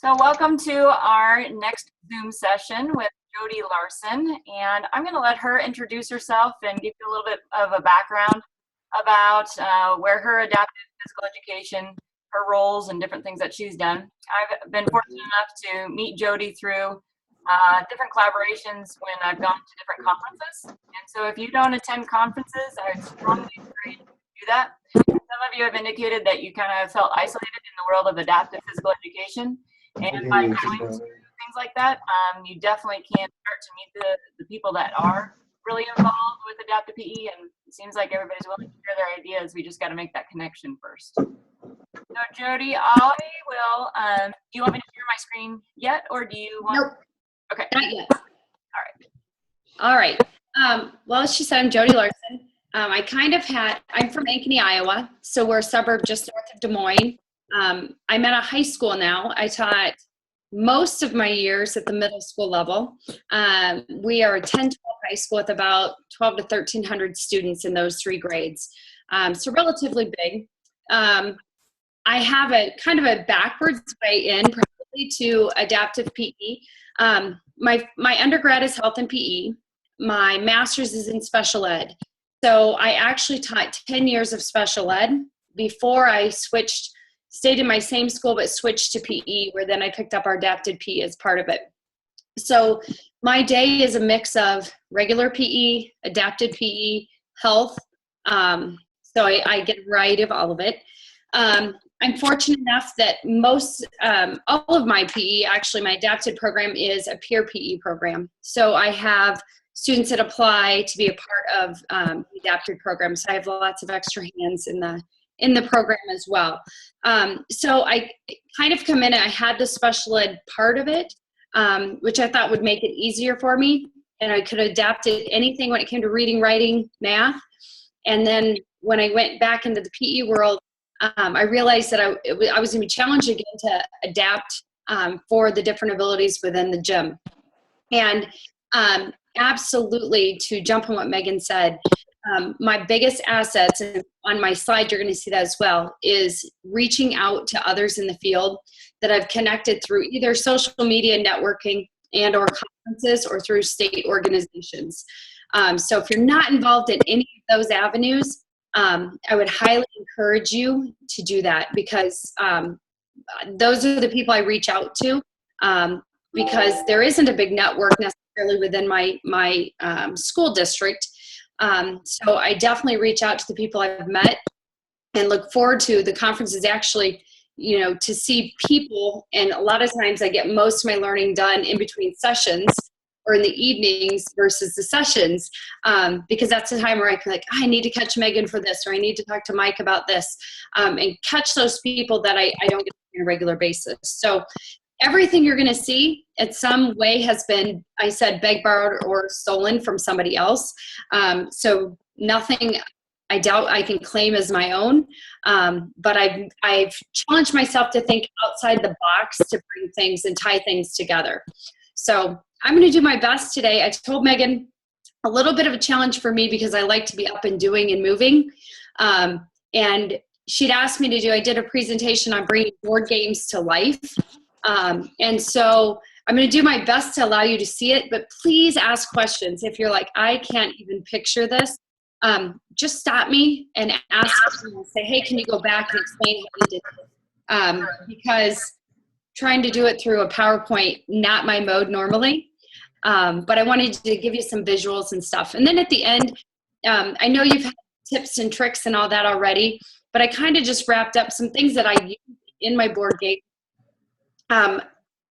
So welcome to our next Zoom session with Jodi Larsen, and I'm going to let her introduce herself and give you a little bit of a background about where her adaptive physical education, her roles, and different things that she's done. I've been fortunate enough to meet Jodi through different collaborations when I've gone to different conferences, and so if you don't attend conferences, I strongly encourage you to do that. Some of you have indicated that you kind of felt isolated in the world of adaptive physical education. And by going to things like that, you definitely can start to meet the people that are really involved with adaptive PE, and it seems like everybody's willing to share their ideas. We just got to make that connection first. So Jodi, I will, do you want me to share my screen yet, or do you want? Nope. Okay. Not yet. All right. Well, as she said, I'm Jodi Larsen. I'm from Ankeny, Iowa, so we're a suburb just north of Des Moines. I'm at a high school now. I taught most of my years at the middle school level. We are a 10-12 high school with about 12 to 1,300 students in those three grades. So relatively big. I have a kind of a backwards way in probably to adaptive PE. My undergrad is health and PE. My master's is in special ed. So I actually taught 10 years of special ed before I stayed in my same school but switched to PE, where then I picked up our adapted PE as part of it. So my day is a mix of regular PE, adapted PE, health. So I get a variety of all of it. I'm fortunate enough that all of my PE, actually my adapted program is a peer PE program. So I have students that apply to be a part of the adapted program. So I have lots of extra hands in the program as well. So I kind of come in, I had the special ed part of it, which I thought would make it easier for me. And I could adapt it anything when it came to reading, writing, math. And then when I went back into the PE world, I realized that I was going to be challenged again to adapt for the different abilities within the gym. And absolutely, to jump on what Megan said, my biggest assets, and on my slide you're going to see that as well, is reaching out to others in the field that I've connected through either social media networking and or conferences or through state organizations. So if you're not involved in any of those avenues, I would highly encourage you to do that, because those are the people I reach out to, because there isn't a big network necessarily within my school district. So I definitely reach out to the people I've met and look forward to the conferences, actually, to see people. And a lot of times I get most of my learning done in between sessions or in the evenings versus the sessions, because that's the time where I can I need to catch Megan for this, or I need to talk to Mike about this, and catch those people that I don't get on a regular basis. So everything you're going to see at some way has been, I said, begged, borrowed, or stolen from somebody else. So nothing I doubt I can claim as my own. But I've challenged myself to think outside the box to bring things and tie things together. So I'm going to do my best today. I told Megan a little bit of a challenge for me, because I like to be up and doing and moving. And she'd asked me I did a presentation on bringing board games to life. And so I'm going to do my best to allow you to see it, but please ask questions. If you're like, I can't even picture this, just stop me and ask, say, hey, can you go back and explain how you did it? Because trying to do it through a PowerPoint, not my mode normally. But I wanted to give you some visuals and stuff. And then at the end, I know you've had tips and tricks and all that already, but I kind of just wrapped up some things that I use in my board game.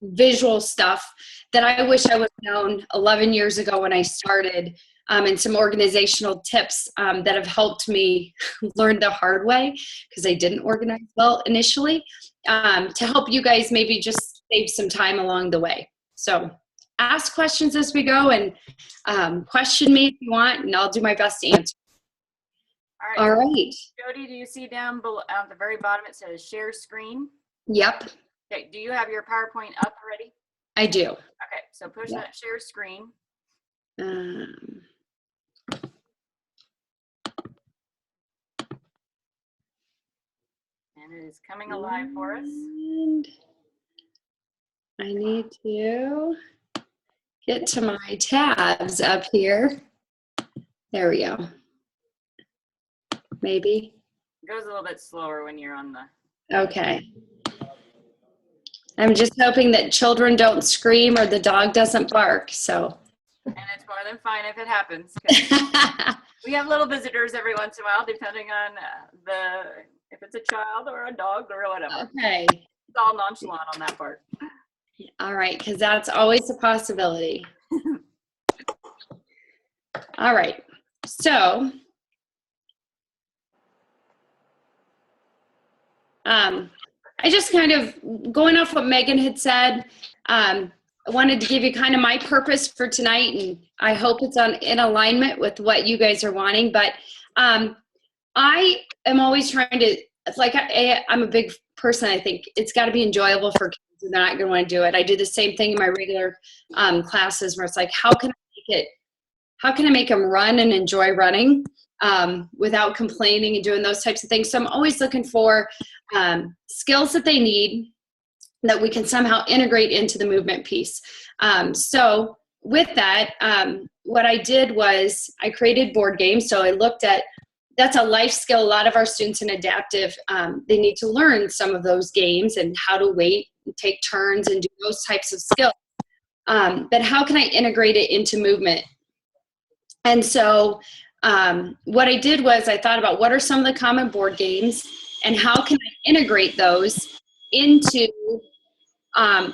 Visual stuff that I wish I would have known 11 years ago when I started, and some organizational tips that have helped me learn the hard way, because I didn't organize well initially, to help you guys maybe just save some time along the way. So ask questions as we go, and question me if you want, and I'll do my best to answer. All right. Jodi, do you see down below at the very bottom it says share screen? Yep. Okay, do you have your PowerPoint up already? I do. Okay, so push that share screen. And it is coming alive for us. I need to get to my tabs up here. There we go. Maybe. It goes a little bit slower when you're on the. Okay. I'm just hoping that children don't scream or the dog doesn't bark, so. And it's more than fine if it happens. We have little visitors every once in a while, depending on if it's a child or a dog or whatever. Okay. It's all nonchalant on that part. All right, because that's always a possibility. All right, so I just kind of, going off what Megan had said, I wanted to give you kind of my purpose for tonight, and I hope it's in alignment with what you guys are wanting. But I am always trying to, like, I'm a big person. I think it's got to be enjoyable for kids, and they're not going to want to do it. I do the same thing in my regular classes, where it's like, how can I make them run and enjoy running without complaining and doing those types of things? So I'm always looking for skills that they need that we can somehow integrate into the movement piece. So with that, what I did was I created board games. So I looked at, that's a life skill. A lot of our students in adaptive, they need to learn some of those games and how to wait and take turns and do those types of skills. But how can I integrate it into movement? And so what I did was I thought about what are some of the common board games and how can I integrate those into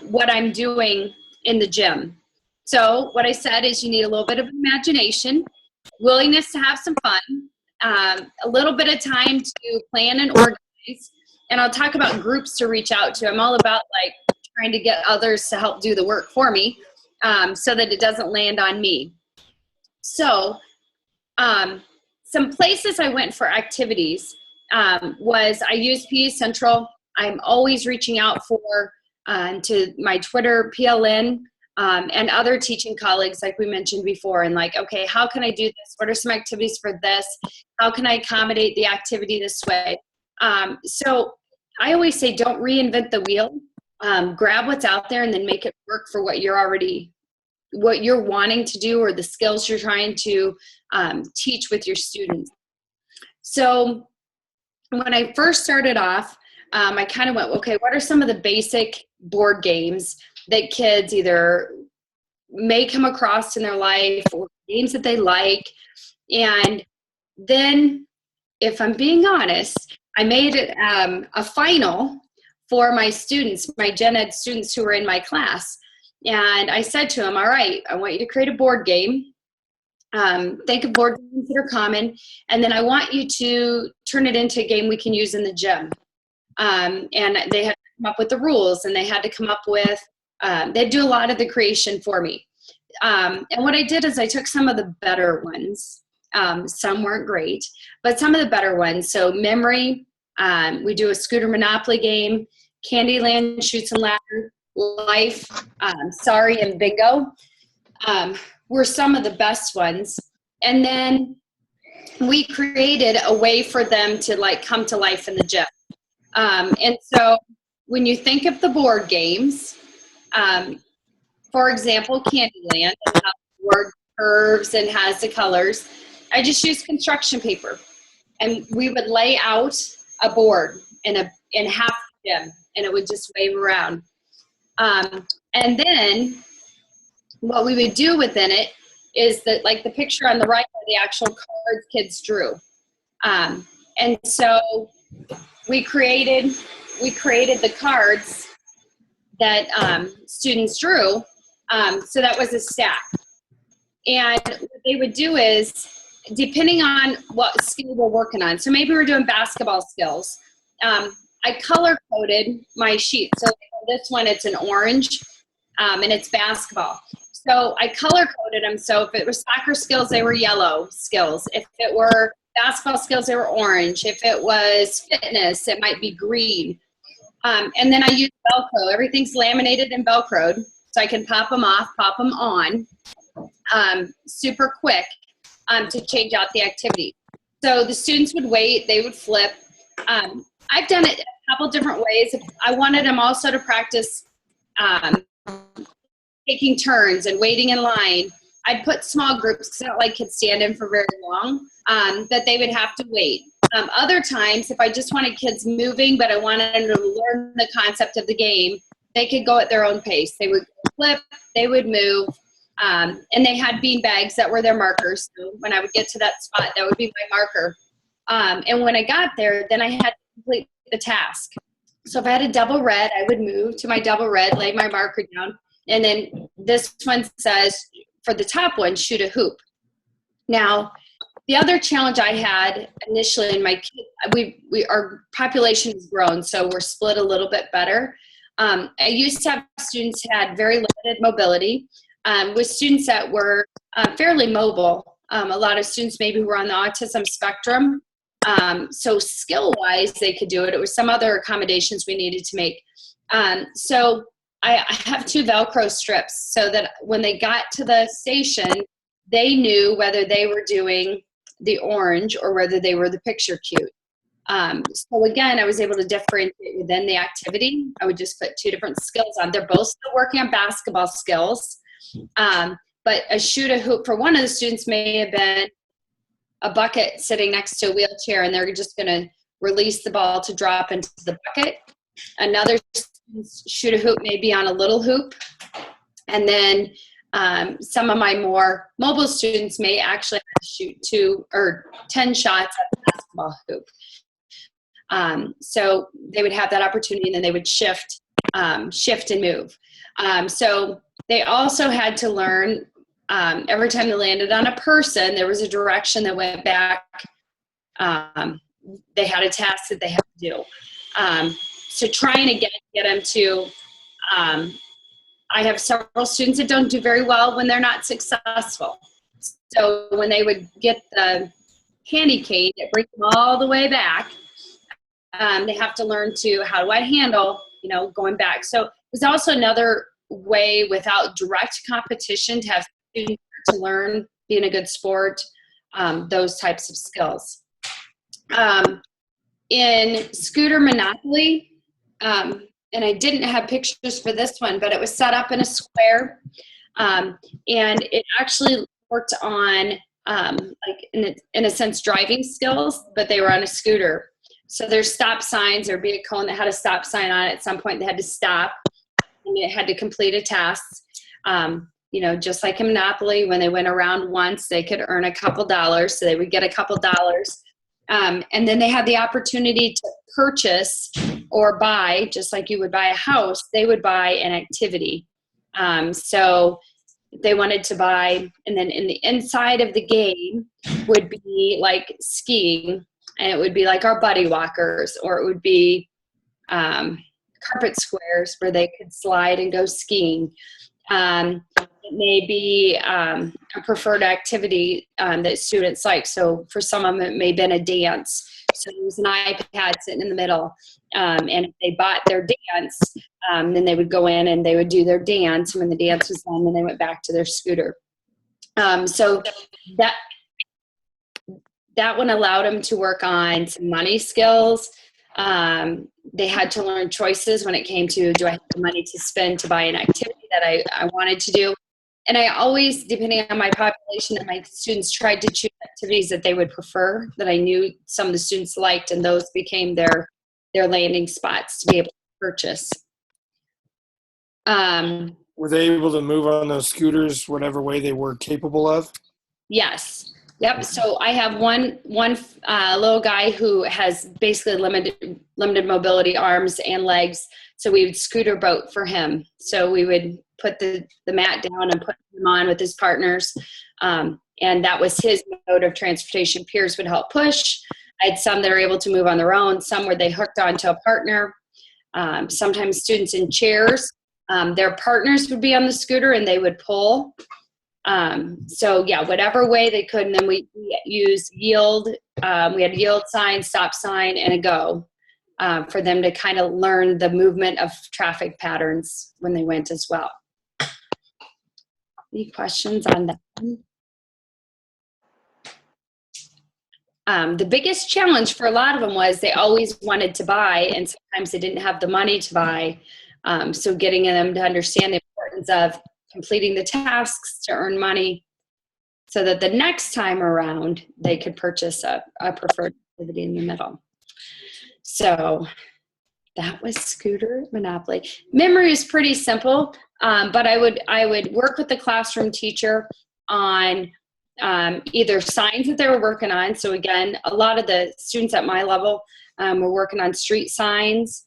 what I'm doing in the gym. So what I said is you need a little bit of imagination, willingness to have some fun, a little bit of time to plan and organize. And I'll talk about groups to reach out to. I'm all about like trying to get others to help do the work for me so that it doesn't land on me. So some places I went for activities was I used PE Central. I'm always reaching out to my Twitter, PLN, and other teaching colleagues like we mentioned before, and like, okay, how can I do this? What are some activities for this? How can I accommodate the activity this way? So I always say don't reinvent the wheel. Grab what's out there and then make it work for what you're wanting to do or the skills you're trying to teach with your students. So when I first started off, I kind of went, okay, what are some of the basic board games that kids either may come across in their life or games that they like? And then, if I'm being honest, I made it a final for my students, my gen ed students who were in my class. And I said to them, all right, I want you to create a board game. Think of board games that are common. And then I want you to turn it into a game we can use in the gym. And they had to come up with the rules, and they had to come up with, they'd do a lot of the creation for me. And what I did is I took some of the better ones. Some weren't great, but some of the better ones. So memory, we do a scooter Monopoly game, Candyland, Shoots and Ladder, Life, Sorry, and Bingo were some of the best ones. And then we created a way for them to like come to life in the gym. And so when you think of the board games, for example, Candyland, how the word curves and has the colors, I just used construction paper. And we would lay out a board in half the gym, and it would just wave around. And then what we would do within it is that, like the picture on the right are the actual cards kids drew. And so we created the cards that students drew. So that was a stack. And what they would do is, depending on what skill we're working on, so maybe we're doing basketball skills, I color-coded my sheet. So this one, it's an orange, and it's basketball. So I color-coded them. So if it was soccer skills, they were yellow skills. If it were basketball skills, they were orange. If it was fitness, it might be green. And then I used Velcro. Everything's laminated and Velcroed, so I can pop them off, pop them on super quick to change out the activity. So the students would wait, they would flip. I've done it a couple different ways. I wanted them also to practice taking turns and waiting in line. I'd put small groups because I don't like kids standing for very long, that they would have to wait. Other times, if I just wanted kids moving, but I wanted them to learn the concept of the game, they could go at their own pace. They would flip, they would move, and they had bean bags that were their markers. So when I would get to that spot, that would be my marker. And when I got there, then I had to complete the task. So if I had a double red, I would move to my double red, lay my marker down, and then this one says, for the top one, shoot a hoop. Now, the other challenge I had initially in my kids, our population has grown, so we're split a little bit better. I used to have students who had very limited mobility, with students that were fairly mobile. A lot of students maybe were on the autism spectrum. So skill-wise, they could do it. It was some other accommodations we needed to make. So I have 2 Velcro strips so that when they got to the station, they knew whether they were doing the orange or whether they were the picture cute. So again, I was able to differentiate within the activity. I would just put 2 different skills on. They're both still working on basketball skills. But a shoot a hoop for one of the students may have been a bucket sitting next to a wheelchair, and they're just going to release the ball to drop into the bucket. Another shoot a hoop may be on a little hoop. And then some of my more mobile students may actually have to shoot 2 or 10 shots at the basketball hoop. So they would have that opportunity, and then they would shift and move. So they also had to learn, every time they landed on a person, there was a direction that went back. They had a task that they had to do. So trying to get them to, I have several students that don't do very well when they're not successful. So when they would get the candy cane, it brings them all the way back. They have to learn how do I handle, going back. So there's also another way without direct competition to have students to learn being a good sport, those types of skills. In Scooter Monopoly, and I didn't have pictures for this one, but it was set up in a square, and it actually worked on, in a sense, driving skills, but they were on a scooter. So there's stop signs. There'd be a cone that had a stop sign on it. At some point, they had to stop, and it had to complete a task. Just like in Monopoly, when they went around once, they could earn a couple dollars, so they would get a couple dollars. And then they had the opportunity to purchase or buy, just like you would buy a house, they would buy an activity. So they wanted to buy, and then in the inside of the game would be like skiing, and it would be like our buddy walkers, or it would be carpet squares where they could slide and go skiing. It may be a preferred activity that students like. So for some of them, it may have been a dance. So there was an iPad sitting in the middle. And if they bought their dance, then they would go in and they would do their dance. And when the dance was done, then they went back to their scooter. So that one allowed them to work on some money skills. They had to learn choices when it came to, do I have the money to spend to buy an activity that I wanted to do? And I always, depending on my population and my students, tried to choose activities that they would prefer, that I knew some of the students liked, and those became their landing spots to be able to purchase. Were they able to move on those scooters whatever way they were capable of? Yes. Yep. So I have one little guy who has basically limited mobility, arms and legs. So we would scooter boat for him. So we would put the mat down and put him on with his partners. And that was his mode of transportation. Peers would help push. I had some that are able to move on their own, some where they hooked onto a partner. Sometimes students in chairs, their partners would be on the scooter and they would pull. So yeah, whatever way they could. And then we use yield. We had yield sign, stop sign, and a go, for them to kind of learn the movement of traffic patterns when they went as well. Any questions on that? The biggest challenge for a lot of them was they always wanted to buy, and sometimes they didn't have the money to buy. So getting them to understand the importance of completing the tasks to earn money so that the next time around they could purchase a preferred activity in the middle. So that was Scooter Monopoly. Memory is pretty simple, but I would work with the classroom teacher on either signs that they were working on. So again, a lot of the students at my level were working on street signs,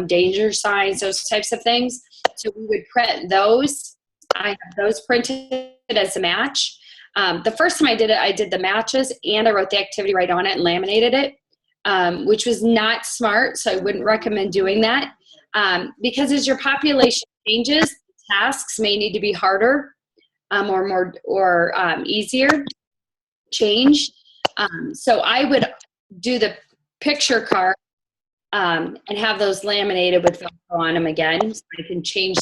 danger signs, those types of things. So we would print those. I have those printed as a match. The first time I did the matches and I wrote the activity right on it and laminated it, which was not smart. So I wouldn't recommend doing that because as your population changes, tasks may need to be harder or easier change. So I would do the picture card and have those laminated with Velcro on them again, so I can change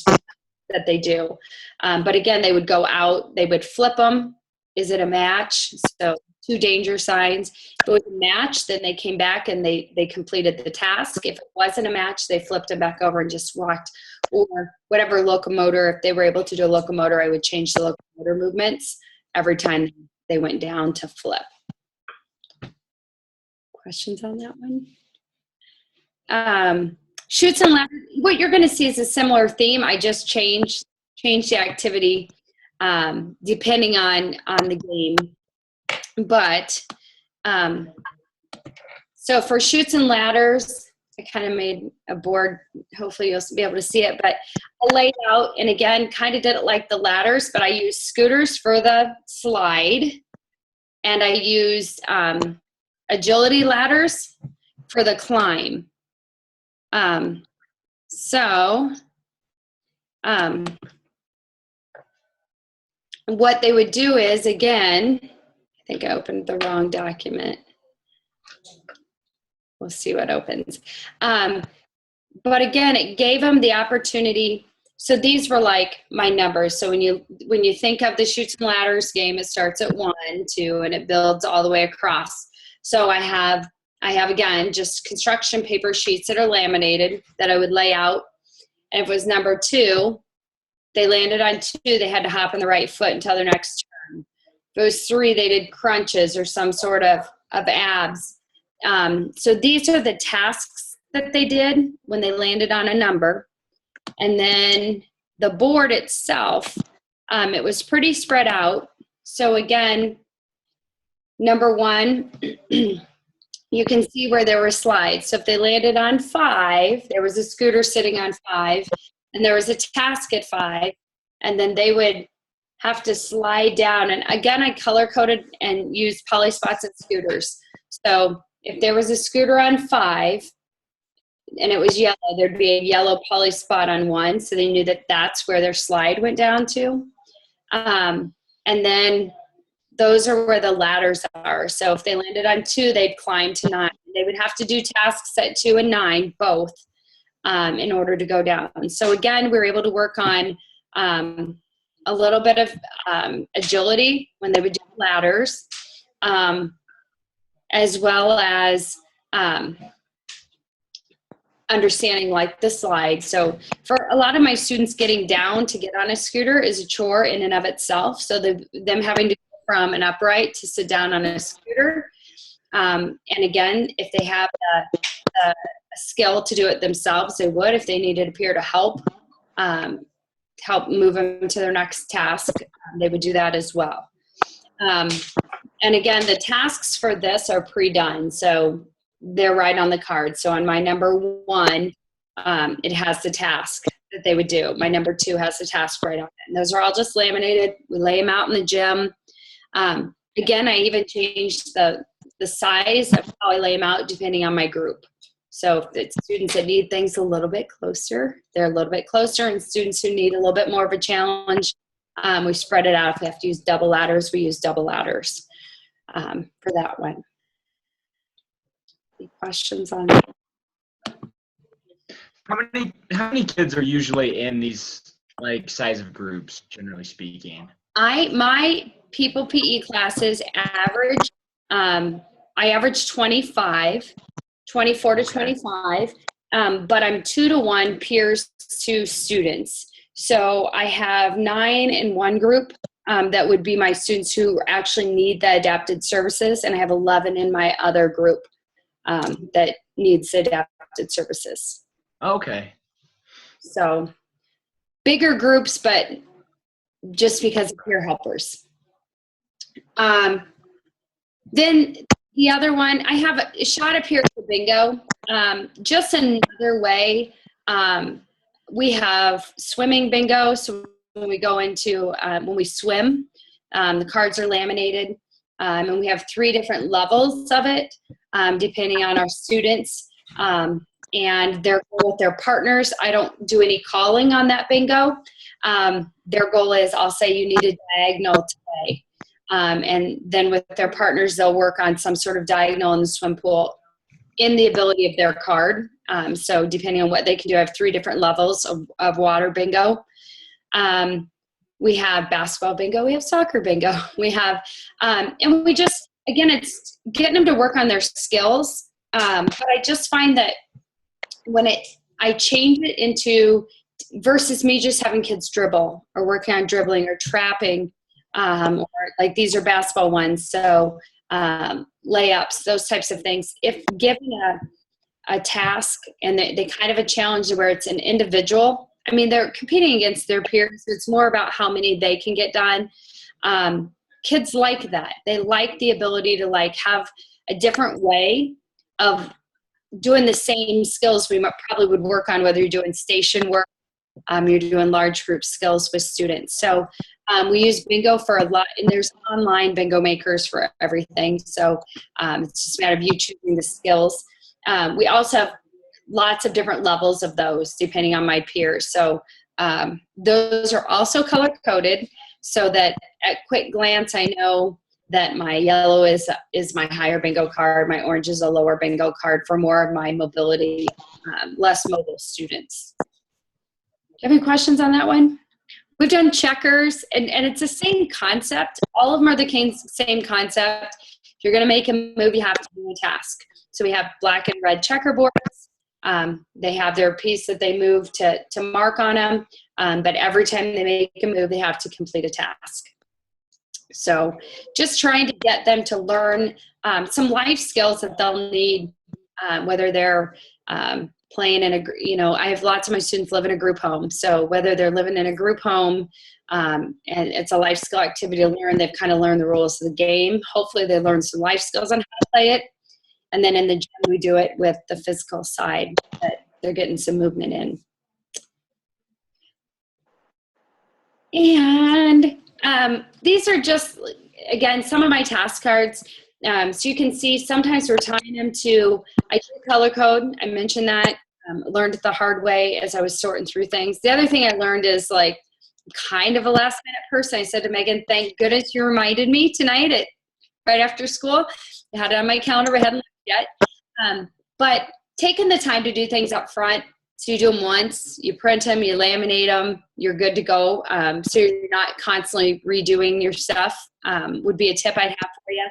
that they do. But again, they would go out, they would flip them. Is it a match? So 2 danger signs. If it was a match, then they came back and they completed the task. If it wasn't a match, they flipped them back over and just walked, or whatever locomotor. If they were able to do a locomotor, I would change the locomotor movements every time they went down to flip. Questions on that one? Shoots and ladders. What you're going to see is a similar theme. I just changed the activity depending on the game. But so for shoots and ladders, I kind of made a board. Hopefully you'll be able to see it. But I laid out, and again, kind of did it like the ladders, but I used scooters for the slide, and I used agility ladders for the climb. What they would do is, again, I think I opened the wrong document. We'll see what opens. But again, it gave them the opportunity. So these were like my numbers. So when you think of the shoots and ladders game, it starts at 1, 2, and it builds all the way across. So I have again, just construction paper sheets that are laminated that I would lay out. And if it was number 2, they landed on 2, they had to hop on the right foot until their next turn. If it was 3, they did crunches or some sort of abs. So these are the tasks that they did when they landed on a number. And then the board itself, it was pretty spread out. So again, number 1, you can see where there were slides. So if they landed on 5, there was a scooter sitting on 5, and there was a task at 5, and then they would have to slide down. And again, I color coded and used poly spots at scooters. So if there was a scooter on 5 and it was yellow, there'd be a yellow poly spot on 1, so they knew that that's where their slide went down to. And then those are where the ladders are. So if they landed on 2, they'd climb to 9. They would have to do tasks at 2 and 9, both, in order to go down. So again, we were able to work on a little bit of agility when they would do ladders, as well as understanding like the slide. So for a lot of my students, getting down to get on a scooter is a chore in and of itself. So them having to go from an upright to sit down on a scooter. And again, if they have the skill to do it themselves, they would. If they needed a peer to help move them to their next task, they would do that as well. And again, the tasks for this are pre-done, so they're right on the card. So on my number 1, it has the task that they would do. My number 2 has the task right on it. And those are all just laminated. We lay them out in the gym. Again, I even changed the size of how I lay them out depending on my group. So if it's students that need things a little bit closer, they're a little bit closer, and students who need a little bit more of a challenge, we spread it out. If we have to use double ladders, we use double ladders for that one. Any questions on that? How many kids are usually in these like size of groups, generally speaking? My people PE classes average, I average 25, 24 to 25, but I'm 2 to 1 peers to students. So I have 9 in one group that would be my students who actually need the adapted services, and I have 11 in my other group that needs adapted services. Okay. So bigger groups, but just because of peer helpers. Then the other one, I have a shot up here for bingo. Just another way. We have swimming bingo. So when we go into, when we swim, the cards are laminated. And we have 3 different levels of it, depending on our students. And they're with their partners. I don't do any calling on that bingo. Their goal is, I'll say, you need a diagonal today. And then with their partners, they'll work on some sort of diagonal in the swim pool in the ability of their card. So depending on what they can do, I have 3 different levels of water bingo. We have basketball bingo. We have soccer bingo. We have, and we just, again, it's getting them to work on their skills. But I just find that when I change it into, versus me just having kids dribble or working on dribbling or trapping, or like these are basketball ones. So layups, those types of things. If given a task and they kind of a challenge where it's an individual, I mean, they're competing against their peers. It's more about how many they can get done. Kids like that. They like the ability to like have a different way of doing the same skills we probably would work on, whether you're doing station work, you're doing large group skills with students. So we use bingo for a lot, and there's online bingo makers for everything. So it's just a matter of you choosing the skills. We also have lots of different levels of those depending on my peers. So those are also color coded so that at quick glance I know that my yellow is my higher bingo card, my orange is a lower bingo card for more of my mobility, less mobile students. Do you have any questions on that one? We've done checkers, and it's the same concept. All of them are the same concept. If you're going to make a move, you have to do a task. So we have black and red checkerboards. They have their piece that they move to mark on them, but every time they make a move, they have to complete a task. So just trying to get them to learn some life skills that they'll need, whether they're playing in a, I have lots of my students live in a group home. So whether they're living in a group home and it's a life skill activity to learn, they've kind of learned the rules of the game. Hopefully they learn some life skills on how to play it. And then in the gym, we do it with the physical side that they're getting some movement in. And these are just, again, some of my task cards. So you can see sometimes we're tying them to, I do color code. I mentioned that. Learned it the hard way as I was sorting through things. The other thing I learned is like kind of a last minute person. I said to Megan, thank goodness you reminded me tonight right after school. I had it on my calendar, but I hadn't looked yet. But taking the time to do things up front. So you do them once, you print them, you laminate them, you're good to go. So you're not constantly redoing your stuff, would be a tip I'd have for you.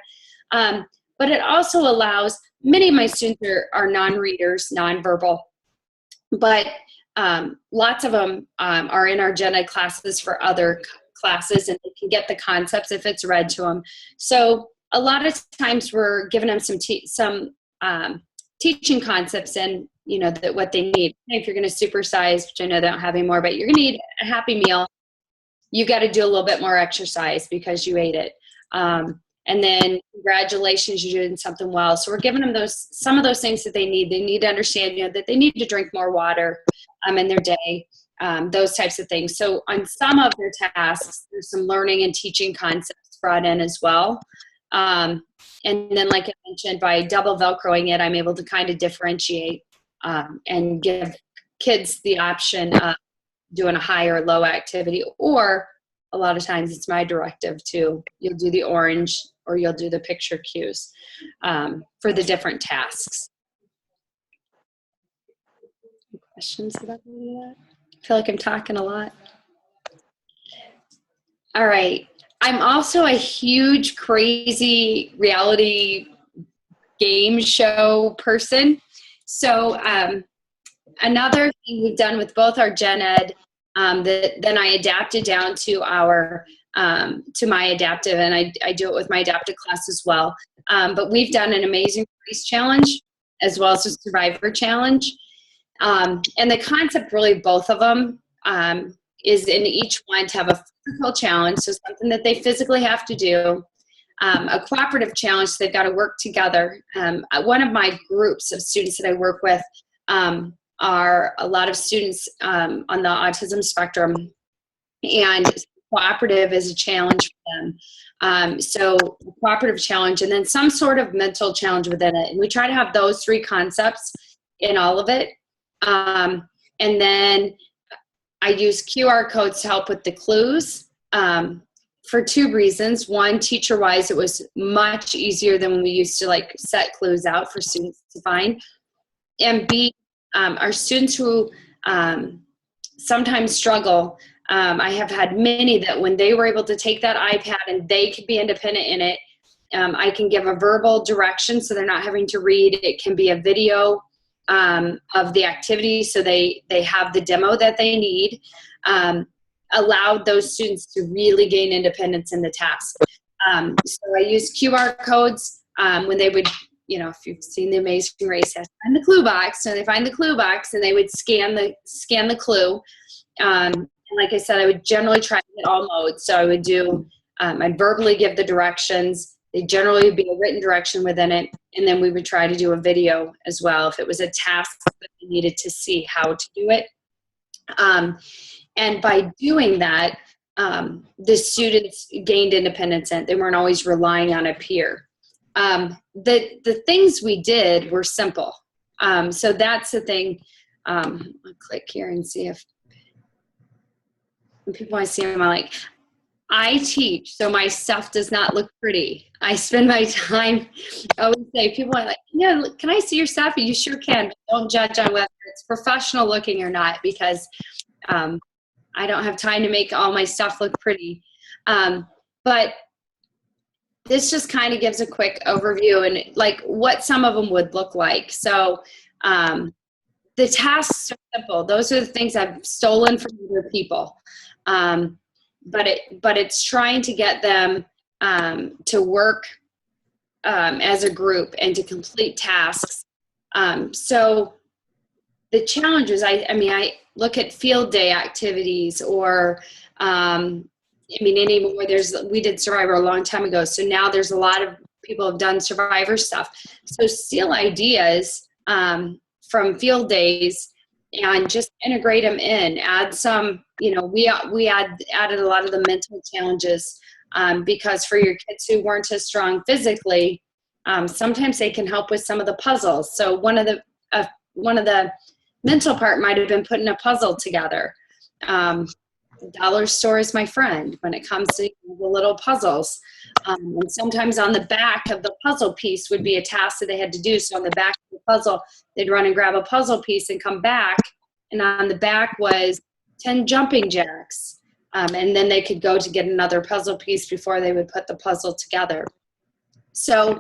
But it also allows, many of my students are non-readers, non-verbal, but lots of them are in our gen ed classes for other classes, and they can get the concepts if it's read to them. So a lot of times we're giving them some teaching concepts and that what they need. If you're going to supersize, which I know they don't have anymore, but you're going to eat a Happy Meal, you got to do a little bit more exercise because you ate it. And then congratulations, you're doing something well. So we're giving them some of those things that they need. They need to understand, that they need to drink more water in their day, those types of things. So on some of their tasks, there's some learning and teaching concepts brought in as well. And then, like I mentioned, by double Velcroing it, I'm able to kind of differentiate and give kids the option of doing a high or low activity, or a lot of times it's my directive to, you'll do the orange or you'll do the picture cues for the different tasks. Questions about any of that? I feel like I'm talking a lot. All right. I'm also a huge, crazy reality game show person. So another thing we've done with both our gen ed Then I adapted down to to my adaptive, and I do it with my adaptive class as well. But we've done an amazing race challenge as well as a survivor challenge. And the concept, really, both of them, is in each one to have a physical challenge, so something that they physically have to do, a cooperative challenge, so they've got to work together. One of my groups of students that I work with are a lot of students on the autism spectrum, and cooperative is a challenge for them. So cooperative challenge, and then some sort of mental challenge within it. And we try to have those three concepts in all of it. And then I use QR codes to help with the clues for two reasons. One, teacher-wise, it was much easier than when we used to like set clues out for students to find. And B, our students who sometimes struggle, I have had many that when they were able to take that iPad and they could be independent in it, I can give a verbal direction so they're not having to read. It can be a video of the activity so they have the demo that they need, allowed those students to really gain independence in the task. So I use QR codes when they would, if you've seen The Amazing Race, have to find the clue box. So they find the clue box and they would scan the clue. And like I said, I would generally try to hit all modes. So I would do, I'd verbally give the directions. They generally would be a written direction within it. And then we would try to do a video as well if it was a task that they needed to see how to do it. And by doing that, the students gained independence and they weren't always relying on a peer. The things we did were simple. So that's the thing. I'll click here and see if when people want to see them, I'm like, I teach, so my stuff does not look pretty. I spend my time, I always say, people are like, yeah, can I see your stuff? You sure can, but don't judge on whether it's professional looking or not, because I don't have time to make all my stuff look pretty. But this just kind of gives a quick overview and like what some of them would look like. So the tasks are simple. Those are the things I've stolen from other people. But it's trying to get them to work as a group and to complete tasks. So the challenges, I look at field day activities or, anymore, we did Survivor a long time ago. So now there's a lot of people have done Survivor stuff. So steal ideas from field days and just integrate them in, add some, we added a lot of the mental challenges because for your kids who weren't as strong physically, sometimes they can help with some of the puzzles. So one of the mental part might have been putting a puzzle together. The dollar store is my friend when it comes to the little puzzles. And sometimes on the back of the puzzle piece would be a task that they had to do. So on the back of the puzzle, they'd run and grab a puzzle piece and come back. And on the back was 10 jumping jacks. And then they could go to get another puzzle piece before they would put the puzzle together. So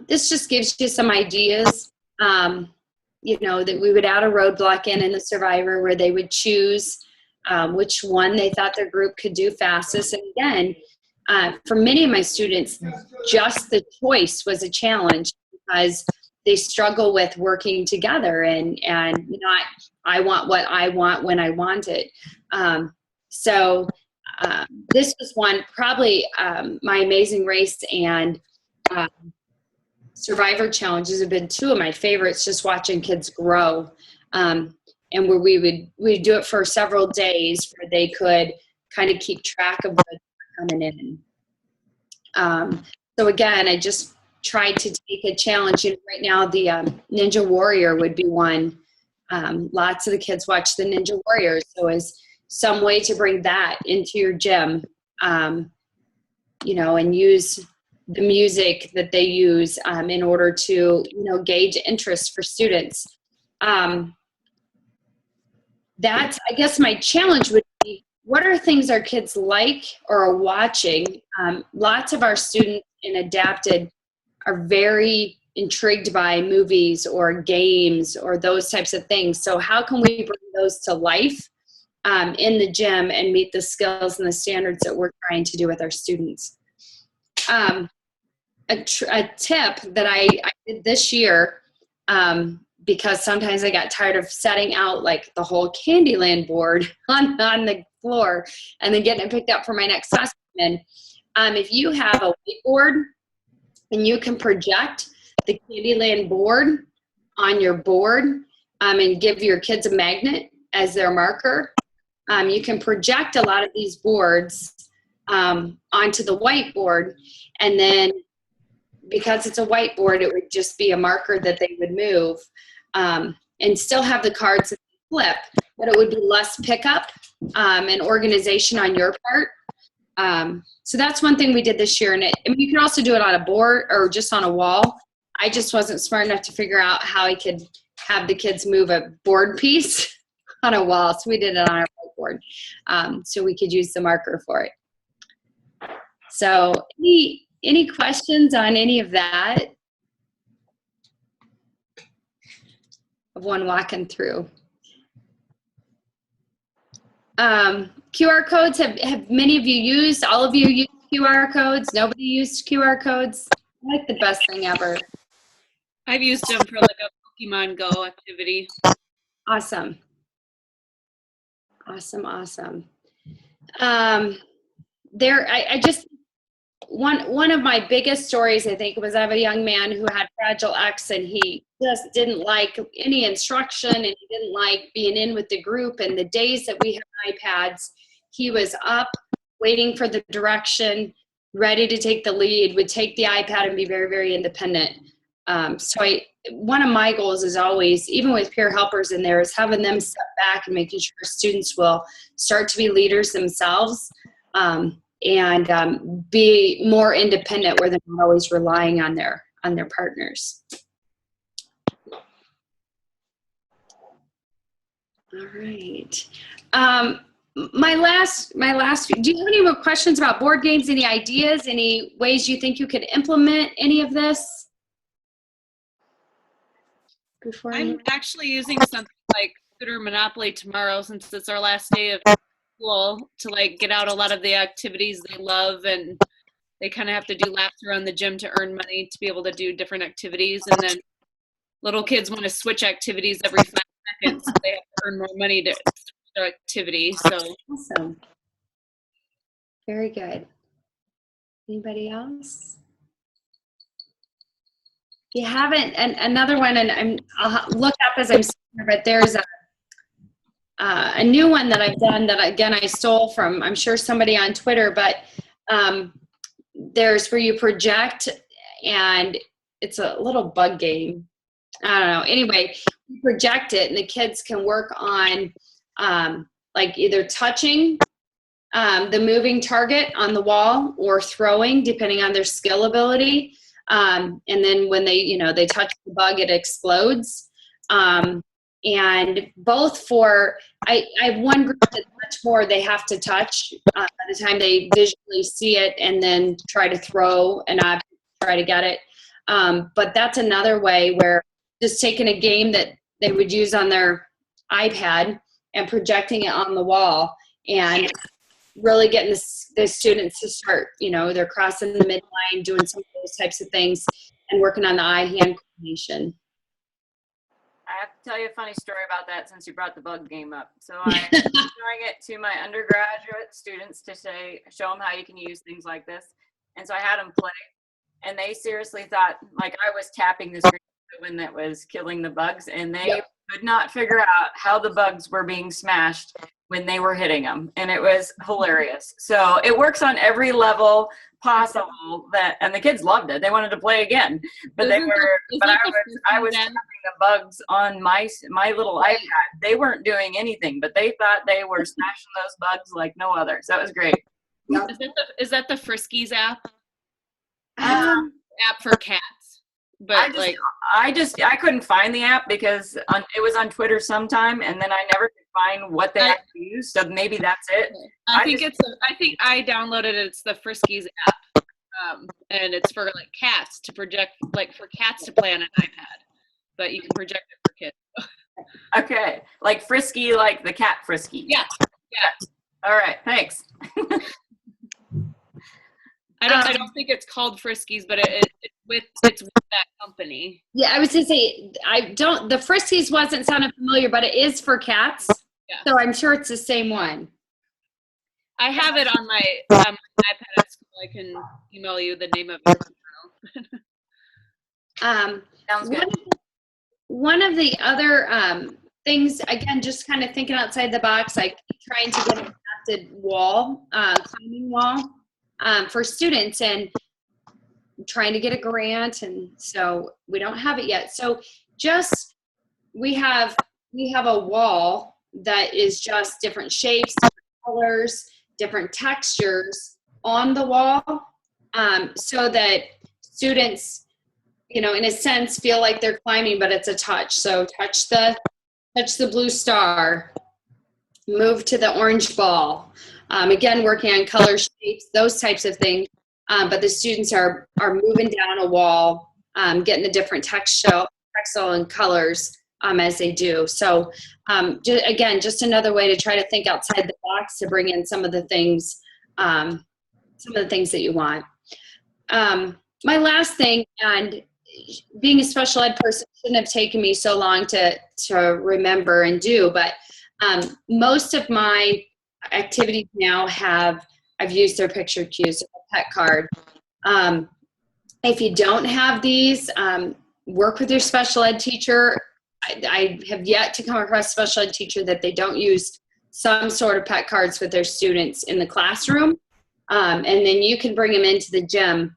this just gives you some ideas, that we would add a roadblock in the Survivor where they would choose which one they thought their group could do fastest. And again, for many of my students, just the choice was a challenge because they struggle with working together and not, I want what I want when I want it. So this was one, probably My Amazing Race and Survivor challenges have been two of my favorites, just watching kids grow. And where we'd do it for several days where they could kind of keep track of what's coming in. So again, I just tried to take a challenge. Right now, the Ninja Warrior would be one. Lots of the kids watch the Ninja Warrior. So as some way to bring that into your gym, and use the music that they use in order to, gauge interest for students. That's, I guess my challenge would be, what are things our kids like or are watching? Lots of our students in Adapted are very intrigued by movies or games or those types of things. So how can we bring those to life in the gym and meet the skills and the standards that we're trying to do with our students. A tip that I did this year, because sometimes I got tired of setting out like the whole Candyland board on the floor and then getting it picked up for my next class. If you have a whiteboard and you can project the Candyland board on your board and give your kids a magnet as their marker, you can project a lot of these boards onto the whiteboard, and then because it's a whiteboard, it would just be a marker that they would move and still have the cards that they flip, but it would be less pickup and organization on your part. So that's one thing we did this year. And you can also do it on a board or just on a wall. I just wasn't smart enough to figure out how I could have the kids move a board piece on a wall. So we did it on our whiteboard so we could use the marker for it. So any questions on any of that? Of one walking through. QR codes, have many of you used? All of you used QR codes? Nobody used QR codes? Like the best thing ever. I've used them for like a Pokemon Go activity. Awesome. Awesome. One of my biggest stories, I think, was I have a young man who had Fragile X, and he just didn't like any instruction, and he didn't like being in with the group. And the days that we had iPads, he was up waiting for the direction, ready to take the lead, would take the iPad and be very, very independent. One of my goals is always, even with peer helpers in there, is having them step back and making sure students will start to be leaders themselves. And be more independent where they're not always relying on their partners. All right. My last, do you have any more questions about board games? Any ideas? Any ways you think you could implement any of this? I'm actually using something like Scooter Monopoly tomorrow, since it's our last day of school, to like get out a lot of the activities they love, and they kind of have to do laps around the gym to earn money to be able to do different activities. And then little kids want to switch activities every 5 seconds, so they have to earn more money to switch their activity. So awesome. Very good. Anybody else? If you haven't, and another one, and I'll look up as I'm saying here, but there's a new one that I've done that, again, I stole from, I'm sure, somebody on Twitter, but there's where you project, and it's a little bug game. I don't know. Anyway, you project it, and the kids can work on like either touching the moving target on the wall or throwing, depending on their skill ability. And then when they touch the bug, it explodes. And both for, I have one group that's much more they have to touch by the time they visually see it, and then try to throw an object, try to get it. But that's another way where just taking a game that they would use on their iPad and projecting it on the wall, and really getting the students to start, they're crossing the midline, doing some of those types of things, and working on the eye-hand coordination. I have to tell you a funny story about that, since you brought the bug game up. So I'm showing it to my undergraduate students to show them how you can use things like this. And so I had them play, and they seriously thought like I was tapping the screen when that was killing the bugs, and they could not figure out how the bugs were being smashed when they were hitting them, and it was hilarious. So it works on every level possible, and the kids loved it. They wanted to play again, but I was tapping the bugs on my little iPad. They weren't doing anything, but they thought they were smashing those bugs like no other. So it was great. Is that the Friskies app? App for cats. But I couldn't find the app because it was on Twitter sometime, and then I never could find what they actually used. So maybe that's it. I think I downloaded it. It's the Friskies app, and it's for like cats to project, like for cats to play on an iPad, but you can project it for kids. Okay, like Frisky, like the cat Frisky. Yeah. All right, thanks. I don't think it's called Friskies, but it's with that company. Yeah, I was gonna say the Friskies wasn't sounding familiar, but it is for cats. Yeah. So I'm sure it's the same one. I have it on my iPad at school. I can email you the name of it tomorrow. Sounds good. One of the other things, again, just kind of thinking outside the box, like trying to get an adapted wall, climbing wall for students, and trying to get a grant, and so we don't have it yet. So just we have a wall that is just different shapes, different colors, different textures on the wall, so that students, in a sense, feel like they're climbing, but it's a touch. So touch the blue star, move to the orange ball. Again, working on color, shapes, those types of things. But the students are moving down a wall, getting the different textile and colors as they do. So again, just another way to try to think outside the box to bring in some of the things that you want. My last thing, and being a special ed person shouldn't have taken me so long to remember and do, but most of my activities now I've used their picture cues, a pet card. If you don't have these, work with your special ed teacher. I have yet to come across a special ed teacher that they don't use some sort of pet cards with their students in the classroom. And then you can bring them into the gym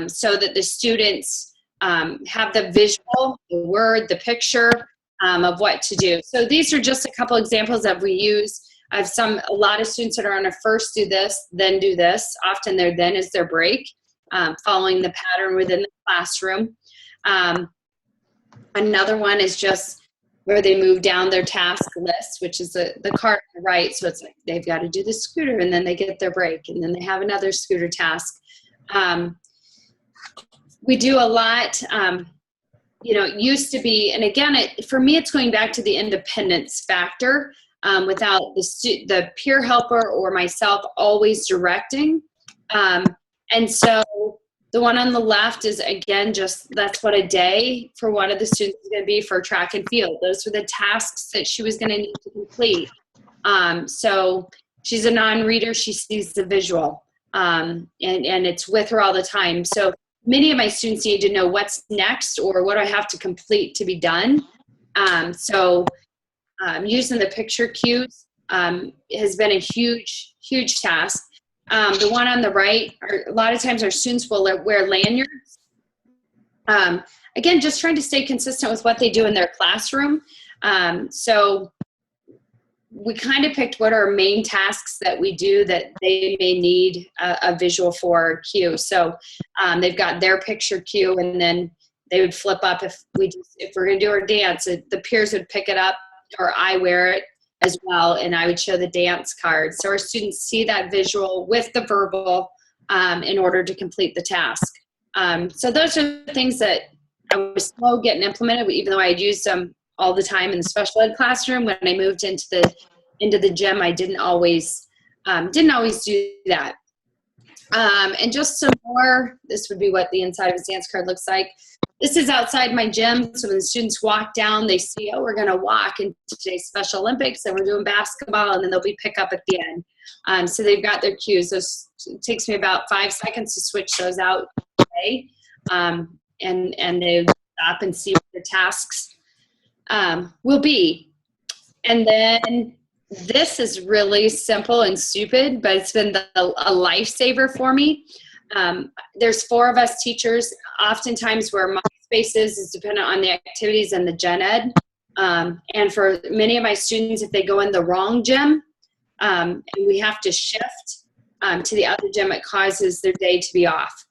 so that the students have the visual, the word, the picture of what to do. So these are just a couple examples that we use. I have a lot of students that are on a first do this, then do this. Often their then is their break, following the pattern within the classroom. Another one is just where they move down their task list, which is the card on the right. So it's like they've got to do the scooter, and then they get their break, and then they have another scooter task. We do a lot, it used to be, and again, for me, it's going back to the independence factor, without the peer helper or myself always directing. And so the one on the left is, again, that's what a day for one of the students is going to be for track and field. Those were the tasks that she was going to need to complete. So she's a non-reader. She sees the visual, and it's with her all the time. So many of my students need to know what's next or what I have to complete to be done. So using the picture cues has been a huge, huge task. The one on the right, a lot of times our students will wear lanyards. Again, just trying to stay consistent with what they do in their classroom. So we kind of picked what are main tasks that we do that they may need a visual for cue. So they've got their picture cue, and then they would flip up if we're going to do our dance. The peers would pick it up, or I wear it as well, and I would show the dance card. So our students see that visual with the verbal in order to complete the task. So those are the things that I was slow getting implemented, even though I had used them all the time in the special ed classroom. When I moved into the gym, I didn't always do that. And just some more, this would be what the inside of a dance card looks like. This is outside my gym. So when the students walk down, they see, oh, we're going to walk in today's Special Olympics, and we're doing basketball, and then there'll be pickup at the end. So they've got their cues. It takes me about 5 seconds to switch those out today. And they stop and see what the tasks will be. And then this is really simple and stupid, but it's been a lifesaver for me. There's 4 of us teachers. Oftentimes where my space is dependent on the activities and the gen ed. And for many of my students, if they go in the wrong gym and we have to shift to the other gym, it causes their day to be off.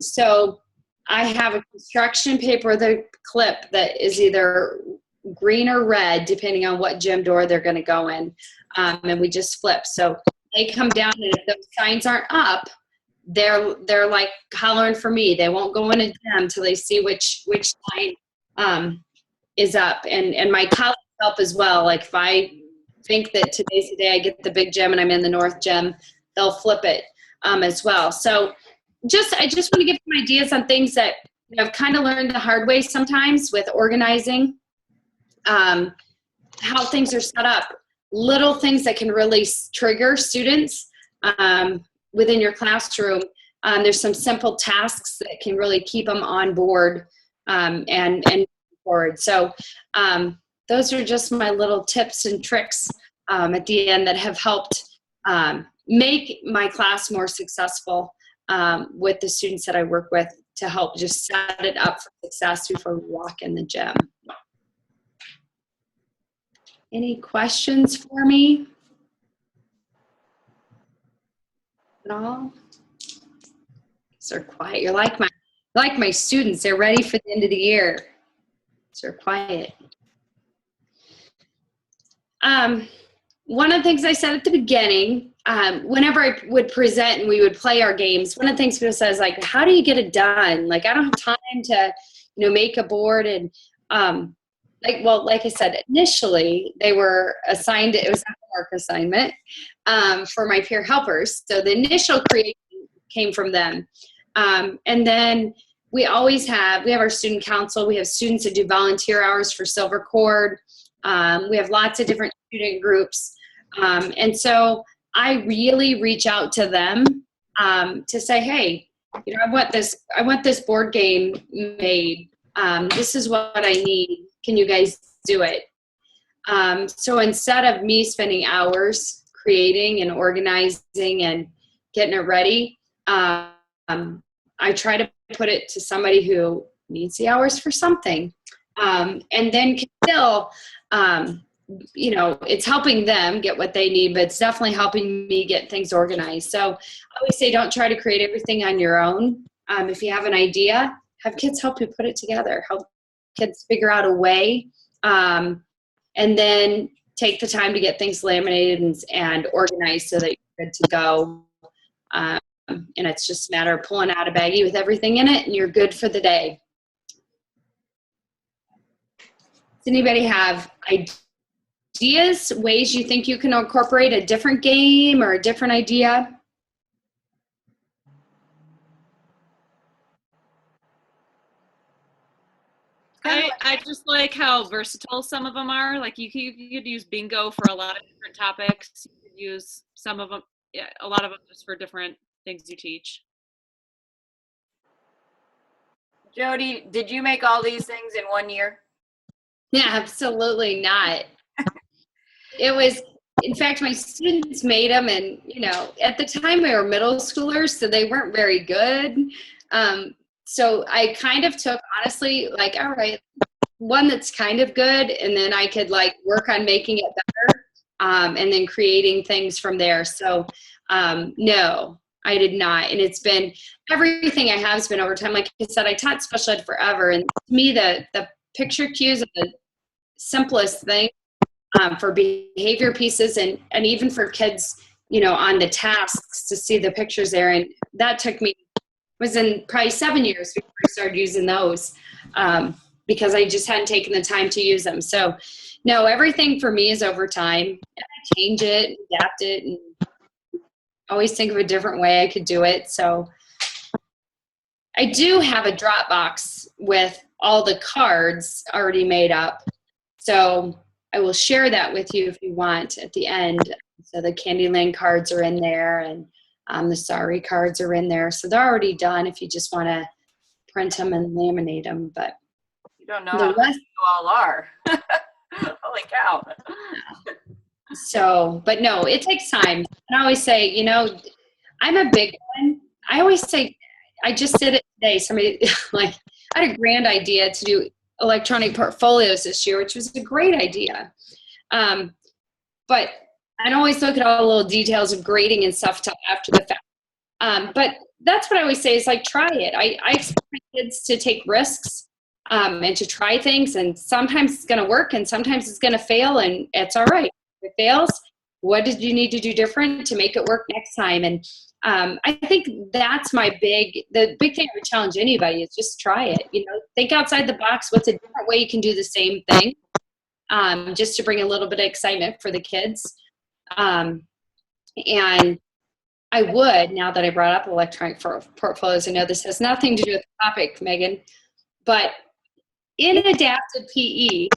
So I have a construction paper with a clip that is either green or red, depending on what gym door they're going to go in. And we just flip. So they come down, and if those signs aren't up, they're like hollering for me. They won't go in a gym until they see which sign is up. And my colleagues help as well. Like if think that today's the day I get the big gym and I'm in the North gym, they'll flip it as well. So I just want to give some ideas on things that I've kind of learned the hard way sometimes with organizing, how things are set up, little things that can really trigger students within your classroom. There's some simple tasks that can really keep them on board and forward. So those are just my little tips and tricks at the end that have helped make my class more successful with the students that I work with to help just set it up for success before we walk in the gym. Any questions for me at all? They're quiet. You're like my students. They're ready for the end of the year. So they're quiet. One of the things I said at the beginning, whenever I would present and we would play our games, one of the things people said is like, how do you get it done? Like, I don't have time to, make a board. And like I said, initially they were assigned, it was a homework assignment for my peer helpers. So the initial creation came from them. And then we have our student council. We have students that do volunteer hours for Silver Cord. We have lots of different student groups. And so I really reach out to them to say, hey, I want this board game made. This is what I need. Can you guys do it? So instead of me spending hours creating and organizing and getting it ready, I try to put it to somebody who needs the hours for something. And then can still, it's helping them get what they need, but it's definitely helping me get things organized. So I always say, don't try to create everything on your own. If you have an idea, have kids help you put it together, help kids figure out a way, and then take the time to get things laminated and organized so that you're good to go. And it's just a matter of pulling out a baggie with everything in it and you're good for the day. Does anybody have ideas, ways you think you can incorporate a different game or a different idea? I just like how versatile some of them are. Like you could use bingo for a lot of different topics. You could use some of them, a lot of them just for different things you teach. Jodi, did you make all these things in 1 year? Yeah, absolutely not. It was, in fact, my students made them, and at the time we were middle schoolers, so they weren't very good. So I kind of took, honestly, like, all right, one that's kind of good, and then I could work on making it better, and then creating things from there. So no, I did not. And it's been, everything I have has been over time. Like I said, I taught special ed forever. And to me, the picture cues are the simplest thing for behavior pieces and even for kids, on the tasks to see the pictures there. And that took me, was in probably 7 years before I started using those because I just hadn't taken the time to use them. So no, everything for me is over time. And I change it, adapt it, and always think of a different way I could do it. So I do have a Dropbox with all the cards already made up. So I will share that with you if you want at the end. So the Candyland cards are in there, and the Sorry cards are in there. So they're already done if you just want to print them and laminate them. But you don't know how many you all are. Holy cow. So, but no, it takes time. And I always say, I'm a big one. I always say, I just did it today. Somebody I had a grand idea to do electronic portfolios this year, which was a great idea. But I don't always look at all the little details of grading and stuff till after the fact. But that's what I always say is try it. I expect my kids to take risks and to try things. And sometimes it's going to work and sometimes it's going to fail, and it's all right. If it fails, what did you need to do different to make it work next time? And I think that's the big thing I would challenge anybody is just try it. Think outside the box. What's a different way you can do the same thing? just to bring a little bit of excitement for the kids. And I would, now that I brought up electronic portfolios, I know this has nothing to do with the topic, Megan, but in adapted PE,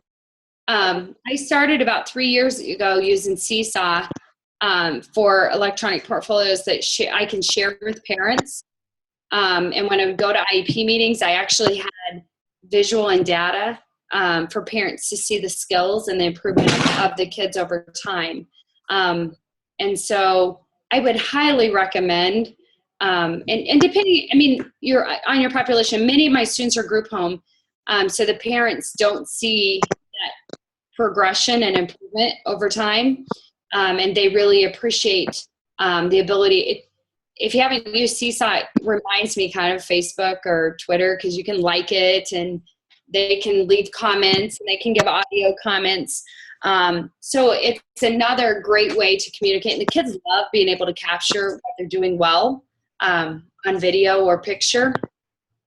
I started about 3 years ago using Seesaw for electronic portfolios that I can share with parents. And when I would go to IEP meetings, I actually had visual and data for parents to see the skills and the improvement of the kids over time. And so I would highly recommend, and depending, I mean, on your population, many of my students are group home, so the parents don't see that progression and improvement over time, and they really appreciate the ability. If you haven't used Seesaw, it reminds me kind of Facebook or Twitter, because you can like it and they can leave comments and they can give audio comments. So it's another great way to communicate. And the kids love being able to capture what they're doing well on video or picture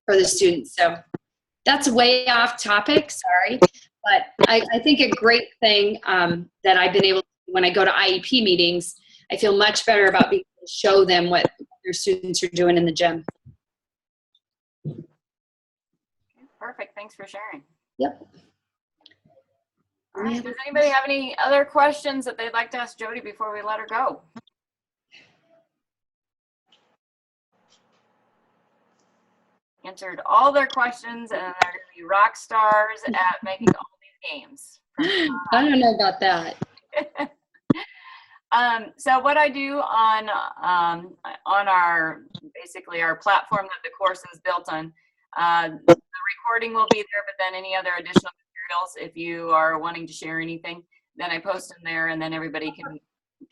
for the students. So that's way off topic, sorry. But I think a great thing that I've been able to, when I go to IEP meetings, I feel much better about being able to show them what their students are doing in the gym. Perfect. Thanks for sharing. Yep. All right. Does anybody have any other questions that they'd like to ask Jodi before we let her go? Answered all their questions, and they're going to be rock stars at making all these games. I don't know about that. So what I do on our, basically our platform that the course is built on, the recording will be there, but then any other additional materials, if you are wanting to share anything, then I post them there, and then everybody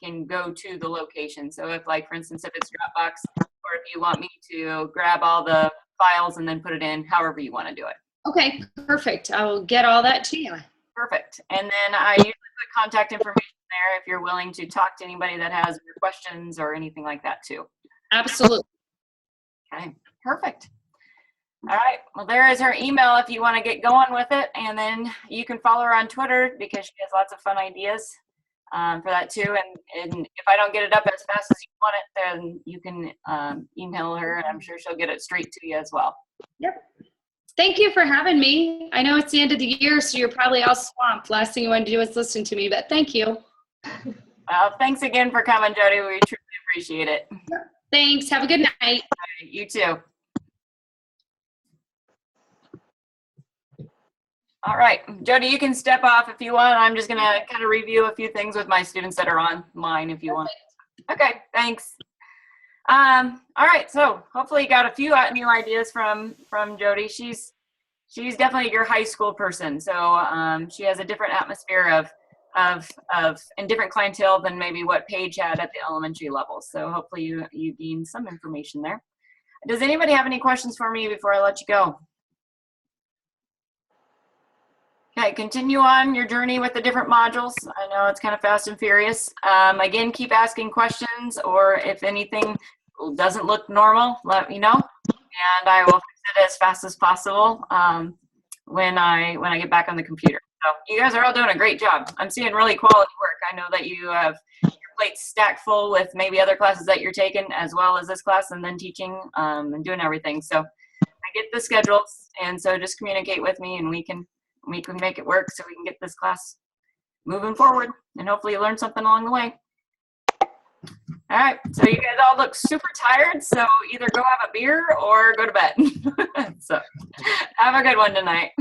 can go to the location. So if, like, for instance, if it's Dropbox, or if you want me to grab all the files and then put it in, however you want to do it. Okay, perfect. I will get all that to you. Perfect. And then I usually put contact information there if you're willing to talk to anybody that has questions or anything like that too. Absolutely. Okay, perfect. All right, well, there is her email if you want to get going with it, and then you can follow her on Twitter because she has lots of fun ideas for that too. And if I don't get it up as fast as you want it, then you can email her, and I'm sure she'll get it straight to you as well. Yep. Thank you for having me. I know it's the end of the year, so you're probably all swamped. Last thing you want to do is listen to me, but thank you. Well, thanks again for coming, Jodi. We truly appreciate it. Thanks. Have a good night. You too. All right, Jodi, you can step off if you want. I'm just going to kind of review a few things with my students that are online if you want. Okay, thanks. All right, so hopefully you got a few new ideas from Jodi. She's definitely your high school person, so she has a different atmosphere and different clientele than maybe what Paige had at the elementary level. So hopefully you gained some information there. Does anybody have any questions for me before I let you go? Okay, continue on your journey with the different modules. I know it's kind of fast and furious. Again, keep asking questions, or if anything doesn't look normal, let me know, and I will fix it as fast as possible when I get back on the computer. So you guys are all doing a great job. I'm seeing really quality work. I know that you have your plate stacked full with maybe other classes that you're taking, as well as this class, and then teaching and doing everything. So I get the schedules, and so just communicate with me, and we can make it work so we can get this class moving forward, and hopefully you learn something along the way. All right, so you guys all look super tired, so either go have a beer or go to bed. So have a good one tonight.